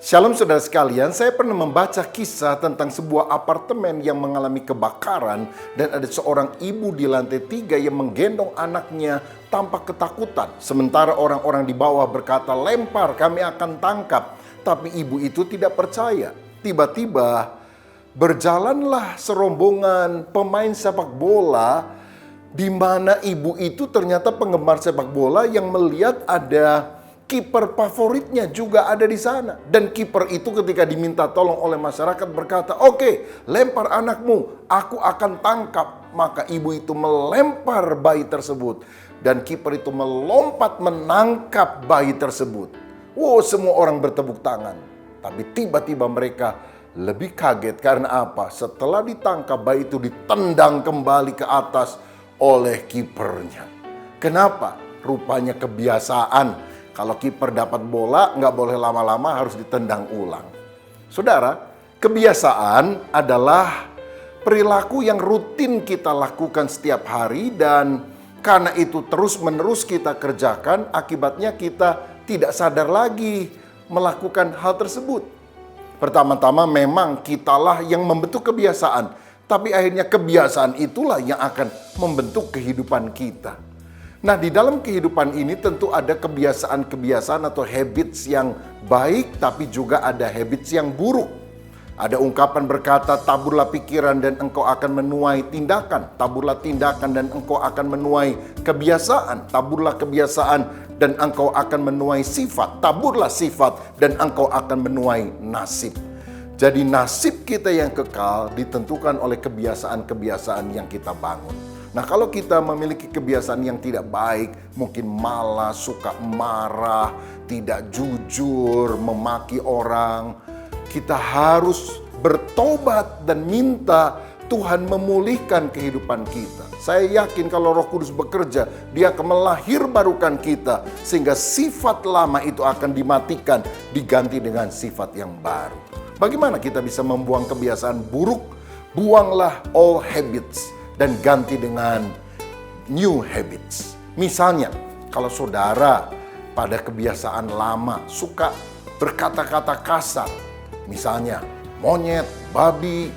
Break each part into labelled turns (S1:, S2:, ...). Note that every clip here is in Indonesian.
S1: Shalom saudara sekalian, saya pernah membaca kisah tentang sebuah apartemen yang mengalami kebakaran dan ada seorang ibu di lantai 3 yang menggendong anaknya tanpa ketakutan. Sementara orang-orang di bawah berkata, "Lempar, kami akan tangkap." Tapi ibu itu tidak percaya. Tiba-tiba berjalanlah serombongan pemain sepak bola di mana ibu itu ternyata penggemar sepak bola yang melihat ada kiper favoritnya juga ada di sana. Dan kiper itu ketika diminta tolong oleh masyarakat berkata, "Oke, lempar anakmu, aku akan tangkap." Maka ibu itu melempar bayi tersebut. Dan kiper itu melompat menangkap bayi tersebut. Wow, semua orang bertepuk tangan. Tapi tiba-tiba mereka lebih kaget karena apa? Setelah ditangkap, bayi itu ditendang kembali ke atas oleh kipernya. Kenapa? Rupanya kebiasaan. Kalau kiper dapat bola, nggak boleh lama-lama, harus ditendang ulang. Saudara, kebiasaan adalah perilaku yang rutin kita lakukan setiap hari dan karena itu terus-menerus kita kerjakan, akibatnya kita tidak sadar lagi melakukan hal tersebut. Pertama-tama memang kitalah yang membentuk kebiasaan, tapi akhirnya kebiasaan itulah yang akan membentuk kehidupan kita. Nah, di dalam kehidupan ini tentu ada kebiasaan-kebiasaan atau habits yang baik, tapi juga ada habits yang buruk. Ada ungkapan berkata, "Taburlah pikiran dan engkau akan menuai tindakan. Taburlah tindakan dan engkau akan menuai kebiasaan. Taburlah kebiasaan dan engkau akan menuai sifat. Taburlah sifat dan engkau akan menuai nasib." Jadi nasib kita yang kekal ditentukan oleh kebiasaan-kebiasaan yang kita bangun. Nah, kalau kita memiliki kebiasaan yang tidak baik, mungkin malas, suka marah, tidak jujur, memaki orang, kita harus bertobat dan minta Tuhan memulihkan kehidupan kita. Saya yakin kalau Roh Kudus bekerja, Dia akan melahirbarukan kita sehingga sifat lama itu akan dimatikan, diganti dengan sifat yang baru. Bagaimana kita bisa membuang kebiasaan buruk? Buanglah old habits dan ganti dengan new habits. Misalnya, kalau saudara pada kebiasaan lama suka berkata-kata kasar, misalnya monyet, babi,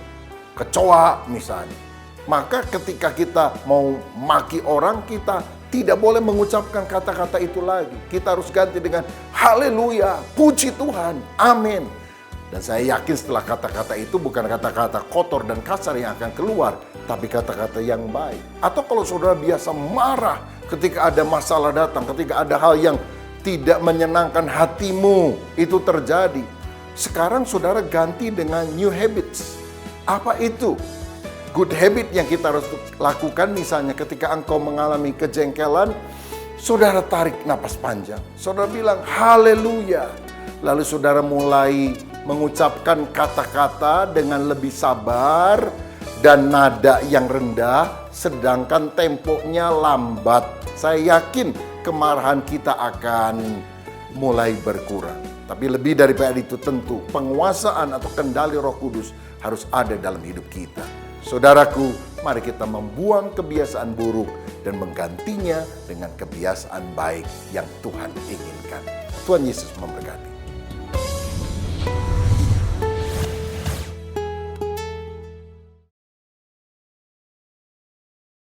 S1: kecoa misalnya. Maka ketika kita mau maki orang, kita tidak boleh mengucapkan kata-kata itu lagi. Kita harus ganti dengan haleluya, puji Tuhan, amin. Dan saya yakin setelah kata-kata itu bukan kata-kata kotor dan kasar yang akan keluar, tapi kata-kata yang baik. Atau kalau saudara biasa marah ketika ada masalah datang, ketika ada hal yang tidak menyenangkan hatimu, itu terjadi. Sekarang saudara ganti dengan new habits. Apa itu? Good habit yang kita harus lakukan misalnya ketika engkau mengalami kejengkelan, saudara tarik napas panjang. Saudara bilang haleluya. Lalu saudara mulai mengucapkan kata-kata dengan lebih sabar dan nada yang rendah, sedangkan temponya lambat. Saya yakin kemarahan kita akan mulai berkurang. Tapi lebih daripada itu tentu penguasaan atau kendali Roh Kudus harus ada dalam hidup kita. Saudaraku, mari kita membuang kebiasaan buruk dan menggantinya dengan kebiasaan baik yang Tuhan inginkan. Tuhan Yesus memberkati.